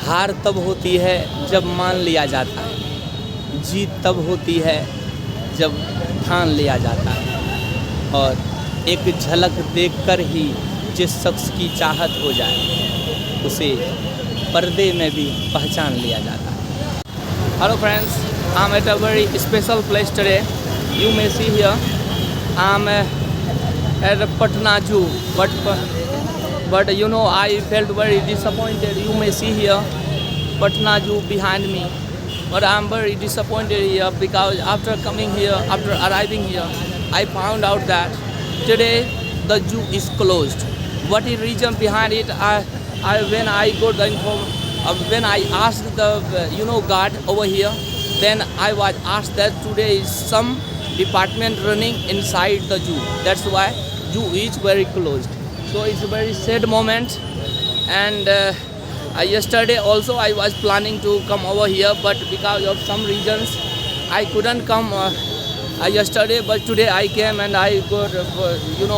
हार तब होती है जब मान लिया जाता है, जीत तब होती है जब ठान लिया जाता है, और एक झलक देखकर ही जिस शख्स की चाहत हो जाए उसे पर्दे में भी पहचान लिया जाता है। Hello friends, I'm at a very special place today. You may see here, I'm at Patna Zoo, but you know I felt very disappointed. You may see here Patna Zoo behind me, but I'm very disappointed here because after coming here, after arriving here, I found out that today the zoo is closed. What is reason behind it? When I got the when I asked the guard over here, then I was asked that today is some department running inside the zoo. That's why zoo is very closed. So it's a very sad moment. And yesterday also I was planning to come over here, but because of some reasons I couldn't come yesterday. But today I came and I got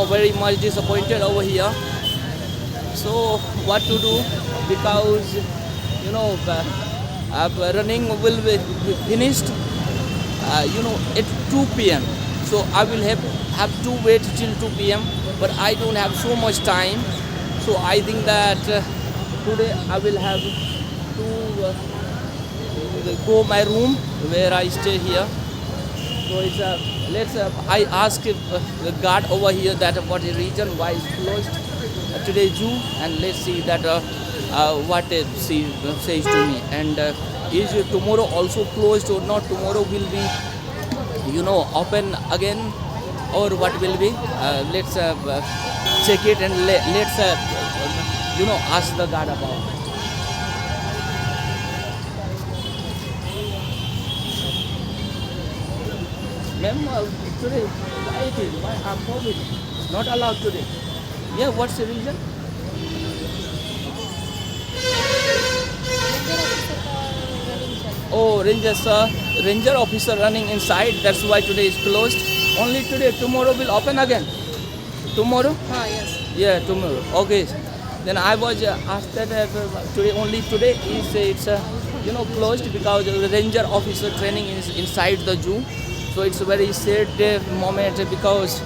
very much disappointed over here. So what to do, because running will be finished at 2 p.m. So I will have to wait till 2 p.m. but I don't have so much time. So I think that today I will have to go my room where I stay here. So it's I ask the guard over here that what is reason why it's closed today zoo, and let's see that what she says to me. And is tomorrow also closed or not? Tomorrow will be open again, or what will be? Let's check it, and let's ask the guard about it. Ma'am, today why it is? Why I'm COVID not allowed today? Yeah, what's the reason? Oh, ranger officer running inside. That's why today is closed. Only today. Tomorrow will open again. Tomorrow? Yes. Yeah, tomorrow. Okay. Then I was asked that today only today is it's closed because the ranger officer training is inside the zoo. So it's a very sad moment because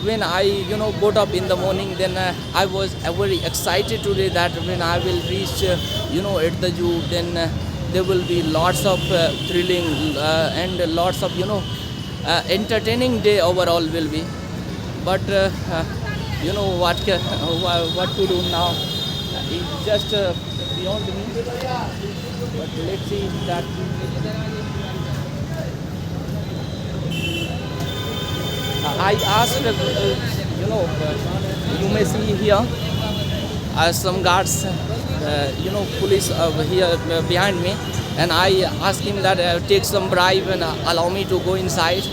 when I got up in the morning, then I was very excited today that when I will reach at the zoo, then there will be lots of thrilling and lots of entertaining day overall will be. But what to do now? It's just beyond me. But let's see that. I asked, you may see here some guards, police here behind me, and I asked him that take some bribe and allow me to go inside.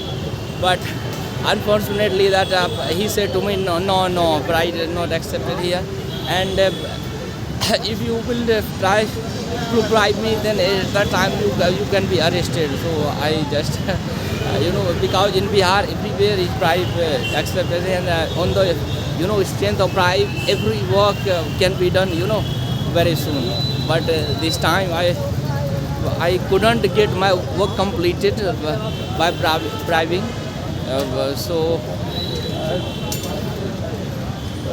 But unfortunately, that he said to me, no, bribe is not accepted here. And if you will try to bribe me, then at that time you can be arrested. So I just because in Bihar everywhere is bribe accepted, and on the strength of bribe every work can be done very soon. But this time I couldn't get my work completed by bribing. So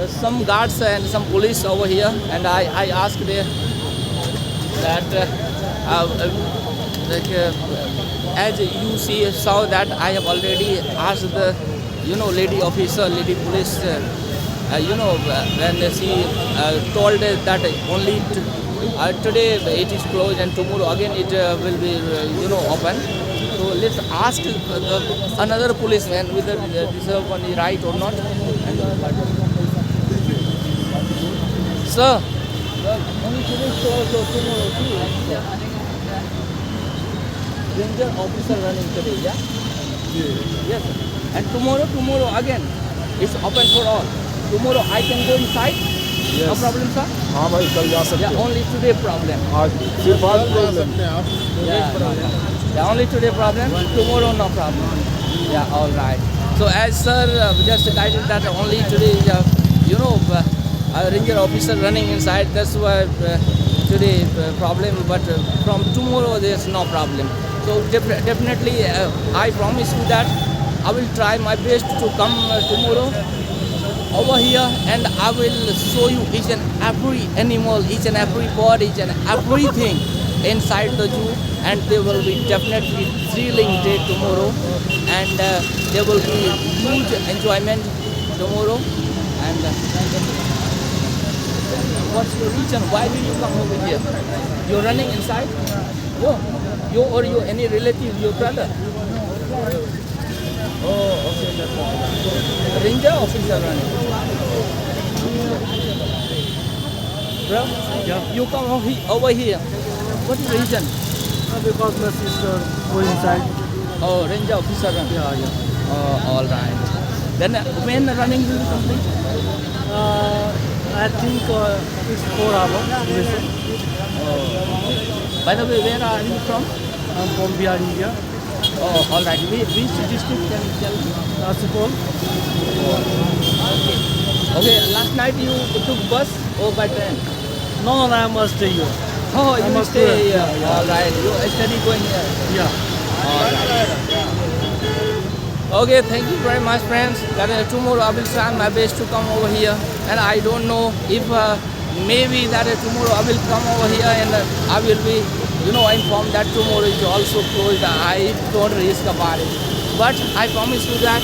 some guards and some police over here, and I asked them that as you saw that I have already asked the lady officer, lady police, when she told that only today it is closed and tomorrow again it will be open. So let's ask another policeman whether this one is right or not. Sir, only today closed or tomorrow? Ranger officer running today, yeah? Yes. And tomorrow again, it's open for all. Tomorrow I can go inside. Yes. No problem, sir. हाँ भाई कल जा सकते Yeah, हो only today problem. आज सिर्फ आज problem Yeah, only today problem. Tomorrow no problem. Yeah, all right. So as sir just guided that only today, a ranger officer running inside. That's why today problem, but from tomorrow there's no problem. So definitely, I promise you that I will try my best to come tomorrow over here, and I will show you each and every animal, each and every bird, each and everything inside the zoo, and there will be definitely thrilling day tomorrow, and there will be huge enjoyment tomorrow. And what's your reason? Why do you come over here? You're running inside? You or you any relative, your brother? Oh, okay, that's all. Ranger officer running. Bro, Yeah. you come over here. What is the reason? Because my sister go inside. Oh, ranger officer running. Yeah. Oh, all right. Then when running will you complete? I think it's 4 hours. By the way, where are you from? I'm from Bihar, India. Oh, all right. Which district can you tell me? Supaul. Okay, last night you took bus or by train? No, I must stay here. Oh, I'm you a stay student. here. Yeah, yeah. All right. You study going here. Yeah. Okay, thank you very much, friends. That tomorrow I will try my best to come over here, and I don't know if maybe that tomorrow I will come over here and I will be, informed that tomorrow is also closed. I don't risk about it, but I promise you that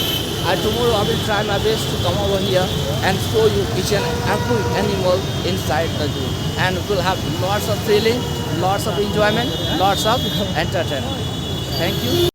tomorrow I will try my best to come over here and show you each and every animal inside the zoo, and we'll have lots of thrilling, lots of enjoyment, lots of entertainment. Thank you.